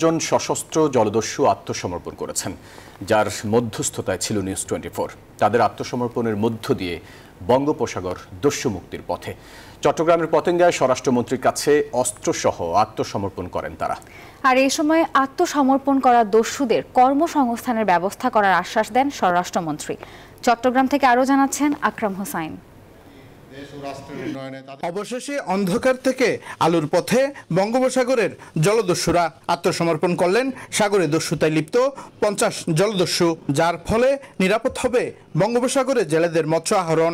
জন সশস্ত্র জলদস্যু আত্মসমর্পণ করেছেন, যার মধ্যস্থতায় ছিল নিউজ 24। তাদের আত্মসমর্পণের মধ্য দিয়ে বঙ্গোপসাগর দস্যু মুক্তির পথে। চট্টগ্রামের পতেঙ্গায় স্বরাষ্ট্রমন্ত্রীর কাছে অস্ত্রসহ আত্মসমর্পণ করেন তারা। আর এই সময় আত্মসমর্পণ করা দস্যুদের কর্মসংস্থানের ব্যবস্থা করার আশ্বাস দেন স্বরাষ্ট্রমন্ত্রী। চট্টগ্রাম থেকে আরও জানাচ্ছেন আকরাম হোসাইন। অবশেষে অন্ধকার থেকে আলোর পথে বঙ্গোপসাগরের জলদস্যুরা আত্মসমর্পণ করলেন সাগরে দস্যুতায় লিপ্ত 50 জলদস্যু, যার ফলে নিরাপদ হবে বঙ্গোপসাগরে জেলেদের মৎস্য আহরণ।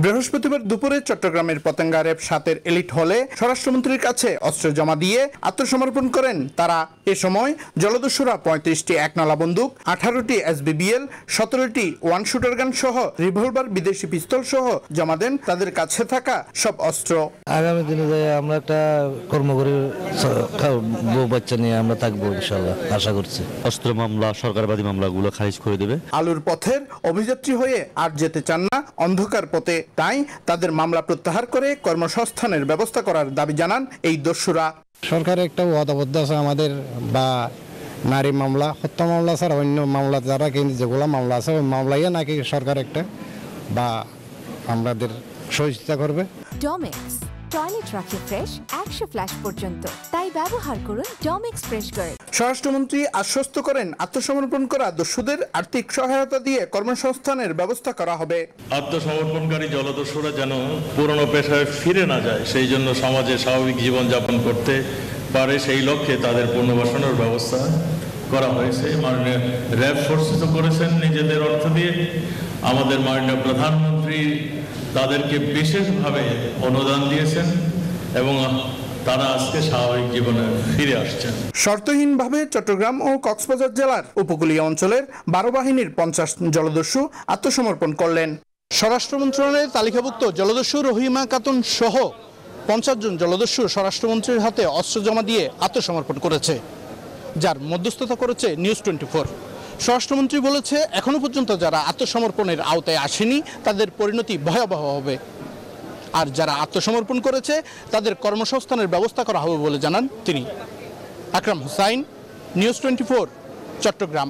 বৃহস্পতিবার দুপুরে চট্টগ্রামের পতেঙ্গা র্যাব 7-এর এলিট হলে স্বরাষ্ট্রমন্ত্রীর কাছে অস্ত্র জমা দিয়ে আত্মসমর্পণ করেন তারা। এ সময় জলদস্যুরা 35টি একনলা বন্দুক, 18টি SBBL, 17টি ওয়ান শুটার গান সহ রিভলভার, বিদেশি পিস্তল সহ জমা দেন তাদের কাছে থাকা সব অস্ত্র। আগামী দিনে আমরা একটা কর্ম করে বউ বাচ্চা নিয়ে আমরা থাকবো ইনশাআল্লাহ, আশা করছি। অস্ত্র মামলা, সরকারবাদী মামলাগুলো খারিজ করে দেবে। আলোর পথের অভিযাত্রী হয়ে আর যেতে চান না অন্ধকার পথে, তাই তাদের মামলা প্রত্যাহার করে কর্মসংস্থানের ব্যবস্থা করার দাবি জানান এই দস্যুরা। সরকারের একটা ওয়াদাবদ্ধ আছে আমাদের, বা নারী মামলা, হত্যা মামলা ছাড়া অন্য মামলা যারা যেগুলো মামলা আছে ওই মামলাই নাকি সরকার একটা বা আমাদের সহযোগিতা করবে। ডমেক্স টয়লেট রাখে ফ্রেশ 100 ফ্ল্যাশ পর্যন্ত, তাই ব্যবহার করুন ডমেক্স ফ্রেশ গার্ড। স্বরাষ্ট্রমন্ত্রী আশ্বস্ত করেন আত্মসমর্পণ করা দস্যুদের আর্থিক সহায়তা দিয়ে কর্মসংস্থানের ব্যবস্থা করা হবে। আত্মসমর্পণকারী জলদস্যুরা যেন পুরনো পেশায় ফিরে না যায়, সেই জন্য সমাজে স্বাভাবিক জীবনযাপন করতে পারে, সেই লক্ষ্যে তাদের পুনর্বাসনের ব্যবস্থা করা হয়েছে। মাননীয় র্যাব ফোর্স করেছেন নিজেদের অর্থ দিয়ে। আমাদের মাননীয় প্রধানমন্ত্রী তাদেরকে বিশেষভাবে অনুদান দিয়েছেন এবং তারা আজকে স্বাভাবিক জীবনে ফিরে আসছেন। শর্তহীনভাবে চট্টগ্রাম ও কক্সবাজার জেলার উপকূলীয় অঞ্চলের 12 বাহিনীর 50 জলদস্যু আত্মসমর্পণ করলেন। স্বরাষ্ট্র মন্ত্রণালয়ের তালিকাভুক্ত জলদস্যু রহিমা খাতুন সহ 50 জন জলদস্যু স্বরাষ্ট্রমন্ত্রীর হাতে অস্ত্র জমা দিয়ে আত্মসমর্পণ করেছে, যার মধ্যস্থতা করেছে নিউজ 24। স্বরাষ্ট্রমন্ত্রী বলেছে, এখনো পর্যন্ত যারা আত্মসমর্পণের আওতায় আসেনি তাদের পরিণতি ভয়াবহ হবে, আর যারা আত্মসমর্পণ করেছে তাদের কর্মসংস্থানের ব্যবস্থা করা হবে বলে জানান তিনি। আকরাম হোসাইন, নিউজ 24, চট্টগ্রাম।